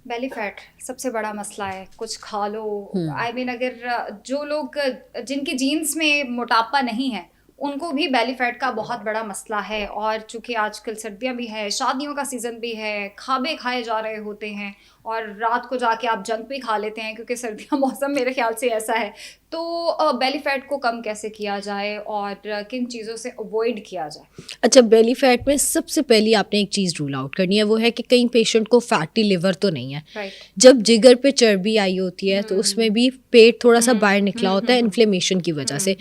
Belly fat सबसे बड़ा मसला है, कुछ खा लो। आई मीन अगर जो लोग जिनके जीन्स में मोटापा नहीं है उनको भी बेली फैट का बहुत बड़ा मसला है। और चूंकि आजकल सर्दियां भी है, शादियों का सीज़न भी है, खाबे खाए जा रहे होते हैं और रात को जाके आप जंक भी खा लेते हैं क्योंकि सर्दियां मौसम मेरे ख्याल से ऐसा है। तो बेली फैट को कम कैसे किया जाए और किन चीज़ों से अवॉइड किया जाए? अच्छा, बेली फैट में सबसे पहली आपने एक चीज़ रूल आउट करनी है, वो है कि कई पेशेंट को फैटी लिवर तो नहीं है। राइट। जब जिगर पे चर्बी आई होती है तो उसमें भी पेट थोड़ा सा बाहर निकला होता है इन्फ्लेमेशन की वजह से।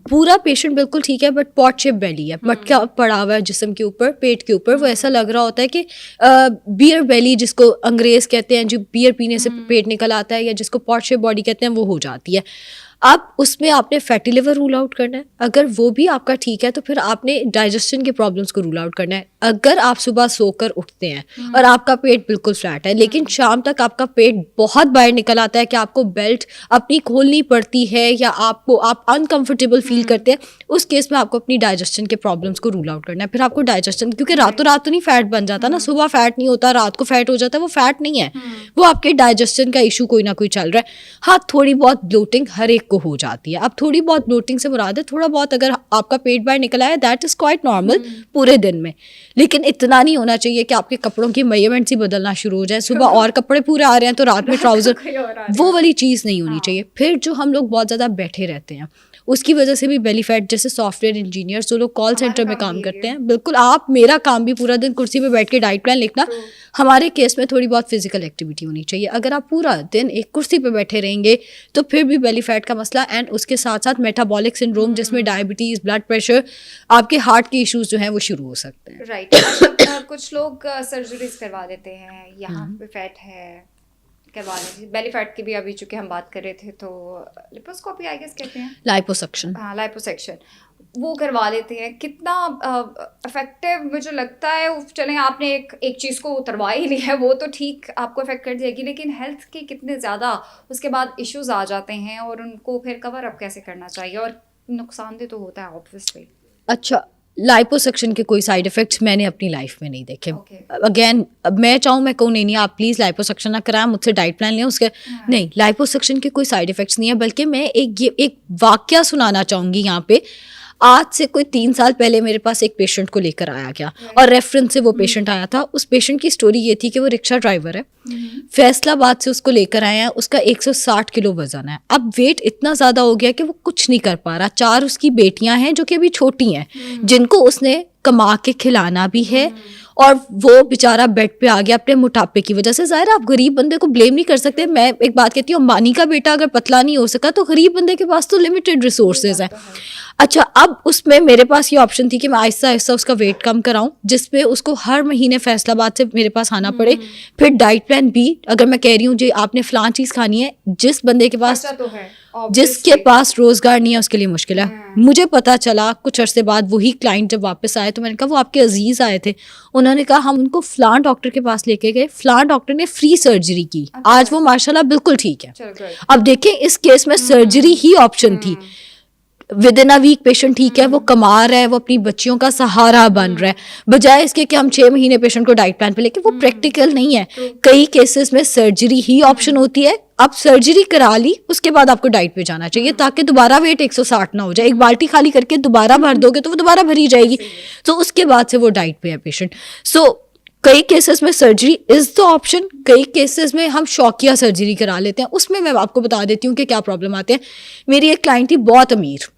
पूरा पेशेंट बिल्कुल ठीक है बट पॉट शेप बेली है, मटका पड़ा हुआ है जिस्म के ऊपर, पेट के ऊपर, वो ऐसा लग रहा होता है कि बियर बेली जिसको अंग्रेज कहते हैं, जो बियर पीने से पेट निकल आता है, या जिसको पॉट शेप बॉडी कहते हैं, वो हो जाती है। अब उसमें आपने फैटी लिवर रूल आउट करना है। अगर वो भी आपका ठीक है तो फिर आपने डाइजेशन के प्रॉब्लम्स को रूल आउट करना है। अगर आप सुबह सोकर उठते हैं और आपका पेट बिल्कुल फ्लैट है लेकिन शाम तक आपका पेट बहुत बाहर निकल आता है कि आपको बेल्ट अपनी खोलनी पड़ती है या आप अनकंफर्टेबल फील करते हैं, उस केस में आपको अपनी डाइजेशन के प्रॉब्लम्स को रूल आउट करना है। फिर आपको डाइजेशन, क्योंकि रातों रात तो नहीं फैट बन जाता ना, सुबह फैट नहीं होता, रात को फैट हो जाता है, वो फैट नहीं है, वो आपके डाइजेशन का इशू कोई ना कोई चल रहा है। हाँ, थोड़ी बहुत ब्लोटिंग हर एक को हो जाती है। अब थोड़ी बहुत ब्लोटिंग से मुराद है थोड़ा बहुत अगर आपका पेट बाहर निकल आया, दैट इज क्वाइट नॉर्मल पूरे दिन में। लेकिन इतना नहीं होना चाहिए कि आपके कपड़ों की मेजरमेंट्स ही बदलना शुरू हो जाए, सुबह और कपड़े पूरे आ रहे हैं तो रात में ट्राउजर, वो वाली चीज़ नहीं होनी चाहिए। फिर जो हम लोग बहुत ज़्यादा बैठे रहते हैं उसकी वजह से भी बेली फैट, जैसे सॉफ्टवेयर इंजीनियर जो लोग कॉल सेंटर में काम करते हैं, बिल्कुल आप, मेरा काम भी पूरा दिन कुर्सी पे बैठ के डाइट प्लान लिखना, हमारे केस में थोड़ी बहुत फिजिकल एक्टिविटी होनी चाहिए। अगर आप पूरा दिन एक कुर्सी पे बैठे रहेंगे तो फिर भी बेली फैट का मसला, एंड उसके साथ साथ मेटाबॉलिक सिंड्रोम जिसमें डायबिटीज़, ब्लड प्रेशर, आपके हार्ट के इश्यूज जो हैं वो शुरू हो सकते हैं। राइट। अच्छा, कुछ लोग सर्जरीज करवा देते हैं, यहाँ पे फैट है, करवा लेते हैं। बेली फैट की भी अभी चूंकि हम बात कर रहे थे तो लिपोस्कोपी आई गेस कहते हैं, लाइपोसक्शन। हाँ लाइपोसेक्शन, वो करवा लेते हैं। कितना इफेक्टिव मुझे लगता है? चलें, आपने एक चीज़ को उतरवा ही लिया है, वो तो ठीक आपको इफेक्ट कर जाएगी, लेकिन हेल्थ के कितने ज़्यादा उसके बाद इश्यूज आ जाते हैं और उनको फिर कवर अप कैसे करना चाहिए? और नुकसानदेह तो होता है ऑब्वियसली। अच्छा, लाइपोसक्शन के कोई साइड इफेक्ट्स मैंने अपनी लाइफ में नहीं देखे। Okay. अगेन, मैं चाहूँ, मैं कहूँ नहीं आप प्लीज़ लाइपोसक्शन ना कराएं, मुझसे डाइट प्लान लें उसके, नहीं, लाइपोसक्शन के कोई साइड इफेक्ट्स नहीं है। बल्कि मैं एक वाकया सुनाना चाहूँगी यहाँ पे। आज से कोई 3 साल पहले मेरे पास एक पेशेंट को लेकर आया गया और रेफरेंस से वो पेशेंट आया था। उस पेशेंट की स्टोरी ये थी कि वो रिक्शा ड्राइवर है, फैसलाबाद से उसको लेकर आए हैं, उसका 160 किलो वजन है। अब वेट इतना ज़्यादा हो गया कि वो कुछ नहीं कर पा रहा। 4 उसकी बेटियां हैं जो कि अभी छोटी हैं, जिनको उसने कमा के खिलाना भी है, और वो बेचारा बेड पे आ गया अपने मोटापे की वजह से। ज़ाहिर आप गरीब बंदे को ब्लेम नहीं कर सकते। मैं एक बात कहती हूँ, अंबानी का बेटा अगर पतला नहीं हो सका तो गरीब बंदे के पास तो लिमिटेड रिसोर्सेज हैं। अच्छा, अब उसमें मेरे पास ये ऑप्शन थी कि मैं आहिस्ता आहिस्ता उसका वेट कम कराऊं, जिसपे उसको हर महीने फैसलाबाद से मेरे पास आना पड़े। फिर डाइट प्लान भी, अगर मैं कह रही हूँ जी आपने फलां चीज़ खानी है, जिस बंदे के पास, तो है जिसके पास रोजगार नहीं है उसके लिए मुश्किल है। मुझे पता चला कुछ अरसे बाद, वही क्लाइंट जब वापस आए तो मैंने कहा वो आपके अजीज आए थे, उन्होंने कहा हम उनको फलां डॉक्टर के पास लेके गए, फलां डॉक्टर ने फ्री सर्जरी की, आज वो माशाल्लाह बिल्कुल ठीक है। अब देखें, इस केस में सर्जरी ही ऑप्शन थी। Within a week patient ठीक है, वो कमा रहा है, वो अपनी बच्चियों का सहारा बन रहा है, बजाय इसके कि हम 6 महीने पेशेंट को डाइट प्लान पे लेके, वो प्रैक्टिकल नहीं है। कई केसेस में सर्जरी ही ऑप्शन होती है। आप सर्जरी करा ली, उसके बाद आपको डाइट पे जाना चाहिए ताकि दोबारा वेट 160 ना हो जाए। एक बाल्टी खाली करके दोबारा भर दोगे तो वो दोबारा भरी जाएगी, तो उसके बाद से वो डाइट पे है पेशेंट। सो कई केसेस में सर्जरी इज द ऑप्शन, कई केसेस में हम शौकिया सर्जरी करा लेते हैं। उसमें मैं आपको बता देती हूँ कि क्या प्रॉब्लम आते हैं। मेरी एक क्लाइंट थी बहुत अमीर,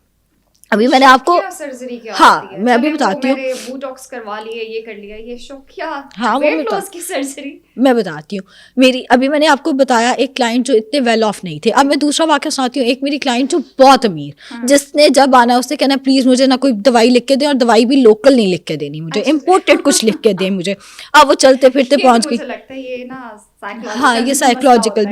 अभी मैंने आपको, सर्जरी क्या हाँ होती है? मैं अभी बताती हूँ, मैंने बोटॉक्स करवा लिए, ये कर लिया, ये शौकिया हाँ वेट लॉस की सर्जरी। मैं बताती हूँ। मेरी, अभी मैंने आपको बताया एक क्लाइंट जो इतने वेल ऑफ नहीं थे। अब मैं दूसरा वाक़या सुनाती हूँ। एक मेरी क्लाइंट जो बहुत अमीर, जिसने जब आना उसने कहना प्लीज़ मुझे ना कोई दवाई लिख के दे, और दवाई भी लोकल नहीं लिख के देनी मुझे, इम्पोर्टेड कुछ लिख के दे मुझे। अब वो चलते फिरते पहुँच गई, लगता है ये ना हाँ ये साइकोलॉजिकल।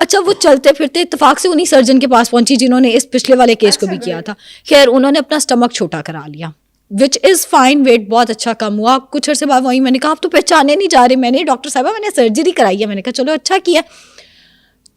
अच्छा, वो चलते फिरते इत्तेफाक से उन्हीं सर्जन के पास पहुंची जिन्होंने इस पिछले वाले केस को भी किया था। खैर, उन्होंने अपना स्टमक छोटा करा लिया, विच इज़ फाइन, वेट बहुत अच्छा कम हुआ। कुछ अर्से बाद वही मैंने कहा आप तो पहचाने नहीं जा रहे। मैंने डॉक्टर साहबा मैंने सर्जरी कराई है, मैंने कहा चलो अच्छा किया।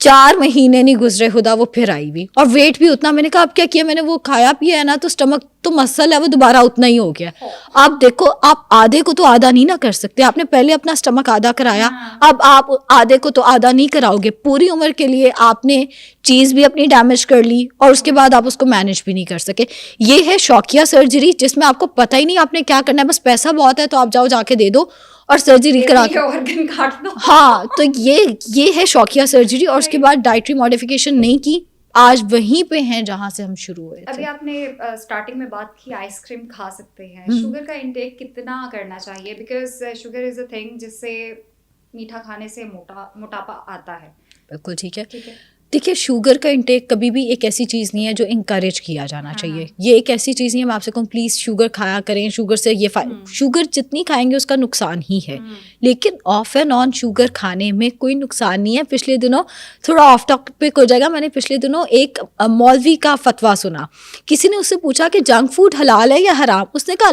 4 महीने नहीं गुजरे खुदा वो फिर आई भी, और वेट भी उतना। मैंने कहा अब क्या किया, मैंने वो खाया पिया है ना, तो स्टमक तो मसल है वो दोबारा उतना ही हो गया। आप देखो, आप आधे को तो आधा नहीं ना कर सकते, आपने पहले अपना स्टमक आधा कराया, अब आप आधे को तो आधा नहीं कराओगे। पूरी उम्र के लिए आपने चीज भी अपनी डैमेज कर ली और उसके बाद आप उसको मैनेज भी नहीं कर सके। ये है शौकिया सर्जरी, जिसमें आपको पता ही नहीं आपने क्या करना है, बस पैसा बहुत है तो आप जाओ जाके दे दो और सर्जरी करा के ऑर्गन काट दो। हाँ, तो ये है शौकिया सर्जरी। और उसके बाद डाइटरी मॉडिफिकेशन नहीं की, आज वहीं पे हैं जहां से हम शुरू हुए थे। अभी आपने स्टार्टिंग में बात की आइसक्रीम खा सकते हैं, शुगर का इंटेक कितना करना चाहिए? Because sugar is a thing जिससे मीठा खाने से मोटापा आता है। बिल्कुल ठीक है। ठीक है, देखिए, शुगर का इंटेक कभी भी एक ऐसी चीज़ नहीं है जो इंकरेज किया जाना चाहिए। ये एक ऐसी चीज़ नहीं है, मैं आपसे कहूँ प्लीज़ शुगर खाया करें, शुगर से ये शुगर जितनी खाएंगे उसका नुकसान ही है। लेकिन ऑफ एंड ऑन शुगर खाने में कोई नुकसान नहीं है। पिछले दिनों, थोड़ा ऑफ टॉपिक हो जाएगा, मैंने पिछले दिनों एक मौलवी का फतवा सुना। किसी ने उससे पूछा कि जंक फूड हलाल है या हराम। उसने कहा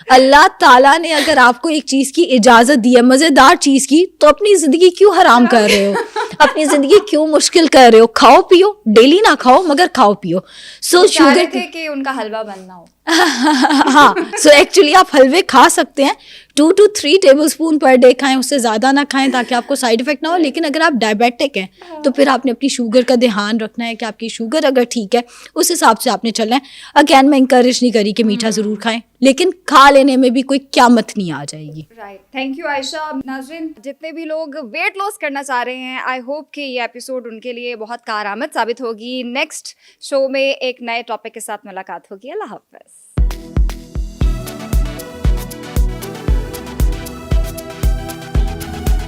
अल्लाह ताला ने अगर आपको एक चीज़ की इजाज़त दी है, मज़ेदार चीज़ की, तो अपनी ज़िंदगी क्यों हराम कर रहे हो? अपनी ज़िंदगी क्यों मुश्किल कर रहे हो? खाओ पियो, डेली ना खाओ मगर खाओ पियो। सो शुगर थे कि उनका हलवा बनना हो। हाँ, सो एक्चुअली आप हलवे खा सकते हैं, 2 to 3 टेबलस्पून पर डे खाएं, उससे ज़्यादा ना खाएं ताकि आपको साइड इफेक्ट ना हो। लेकिन अगर आप डायबिटिक हैं तो फिर आपने अपनी शुगर का ध्यान रखना है कि आपकी शुगर अगर ठीक है उस हिसाब से आपने चलना है। अगेन मैं इंकरेज नहीं करी कि मीठा ज़रूर खाएं, लेकिन खा लेने में भी कोई क़यामत नहीं आ जाएगी। Right, thank you Ayesha. नाज़रीन, जितने भी लोग वेट लॉस करना चाह रहे हैं, आई होप कि ये एपिसोड उनके लिए बहुत कारआमद साबित होगी। नेक्स्ट शो में एक नए टॉपिक के साथ मुलाकात होगी। अल्लाह हाफ़िज़।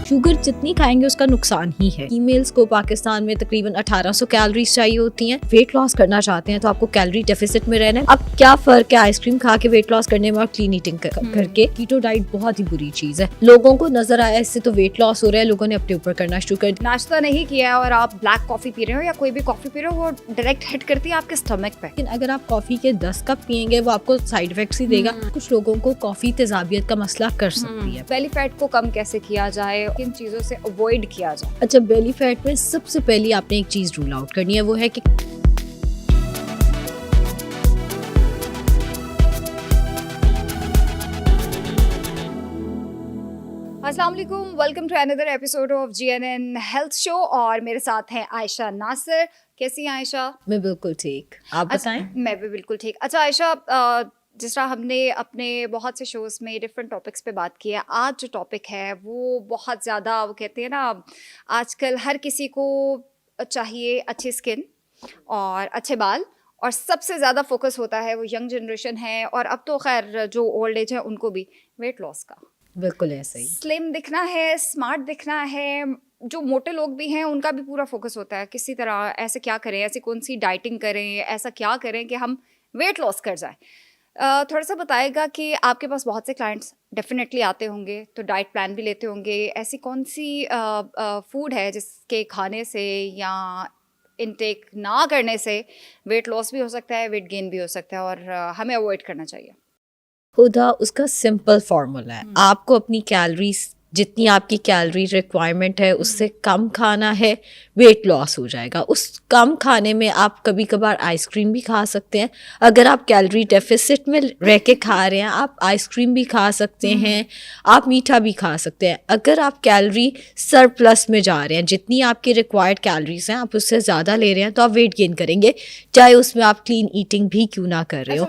शुगर जितनी खाएंगे उसका नुकसान ही है। फीमेल्स को पाकिस्तान में तकरीबन 1800 कैलोरीज चाहिए होती हैं। वेट लॉस करना चाहते हैं तो आपको कैलोरी डेफिसिट में रहना है। अब क्या फर्क है आइसक्रीम खा के वेट लॉस करने में और क्लीन ईटिंग करके? कीटो डाइट बहुत ही बुरी चीज है। लोगों को नजर आया इससे तो वेट लॉस हो रहा है, लोगों ने अपने ऊपर करना शुरू कर दिया। नाश्ता नहीं किया है और आप ब्लैक कॉफी पी रहे हो या कोई भी कॉफी पी रहे हो, वो डायरेक्ट हिट करती है आपके स्टमक पे। लेकिन अगर आप कॉफी के 10 कप पियेंगे वो आपको साइड इफेक्ट्स ही देगा। कुछ लोगों को कॉफी तेजाबियत का मसला कर सकती है। बेली फैट को कम कैसे किया जाए, किन चीजों से अवॉइड किया जाए? अच्छा, बेली फैट में सबसे पहले आपने एक चीज रूल आउट करनी है, वो है कि अस्सलाम वालेकुम, welcome to another episode of GNN health show और मेरे साथ हैं आयशा नासिर। कैसी हैं आयशा? मैं बिल्कुल ठीक, आप बताएं। मैं भी बिल्कुल ठीक। अच्छा आयशा, जिस तरह हमने अपने बहुत से शोज़ में डिफरेंट टॉपिक्स पे बात की है, आज जो टॉपिक है वो बहुत ज़्यादा, वो कहते हैं ना, आजकल हर किसी को चाहिए अच्छी स्किन और अच्छे बाल, और सबसे ज़्यादा फोकस होता है वो यंग जनरेशन है और अब तो खैर जो ओल्ड एज है उनको भी वेट लॉस का। बिल्कुल ऐसा ही, स्लिम दिखना है, स्मार्ट दिखना है। जो मोटे लोग भी हैं उनका भी पूरा फोकस होता है किसी तरह ऐसे क्या करें, ऐसी कौन सी डाइटिंग करें, ऐसा क्या करें कि हम वेट लॉस कर जाएं। थोड़ा सा बताएगा कि आपके पास बहुत से क्लाइंट्स डेफिनेटली आते होंगे तो डाइट प्लान भी लेते होंगे। ऐसी कौन सी फूड है जिसके खाने से या इनटेक ना करने से वेट लॉस भी हो सकता है, वेट गेन भी हो सकता है और हमें अवॉइड करना चाहिए? खुदा उसका सिंपल फार्मूला है, आपको अपनी कैलोरीज, जितनी आपकी कैलोरी रिक्वायरमेंट है उससे कम खाना है, वेट लॉस हो जाएगा। उस कम खाने में आप कभी कभार आइसक्रीम भी खा सकते हैं। अगर आप कैलोरी डेफिसिट में रह के खा रहे हैं, आप आइसक्रीम भी खा सकते हैं, आप मीठा भी खा सकते हैं। अगर आप कैलोरी सरप्लस में जा रहे हैं, जितनी आपकी रिक्वायर्ड कैलोरीज हैं आप उससे ज़्यादा ले रहे हैं, तो आप वेट गेन करेंगे, चाहे उसमें आप क्लीन ईटिंग भी क्यों ना कर रहे हो।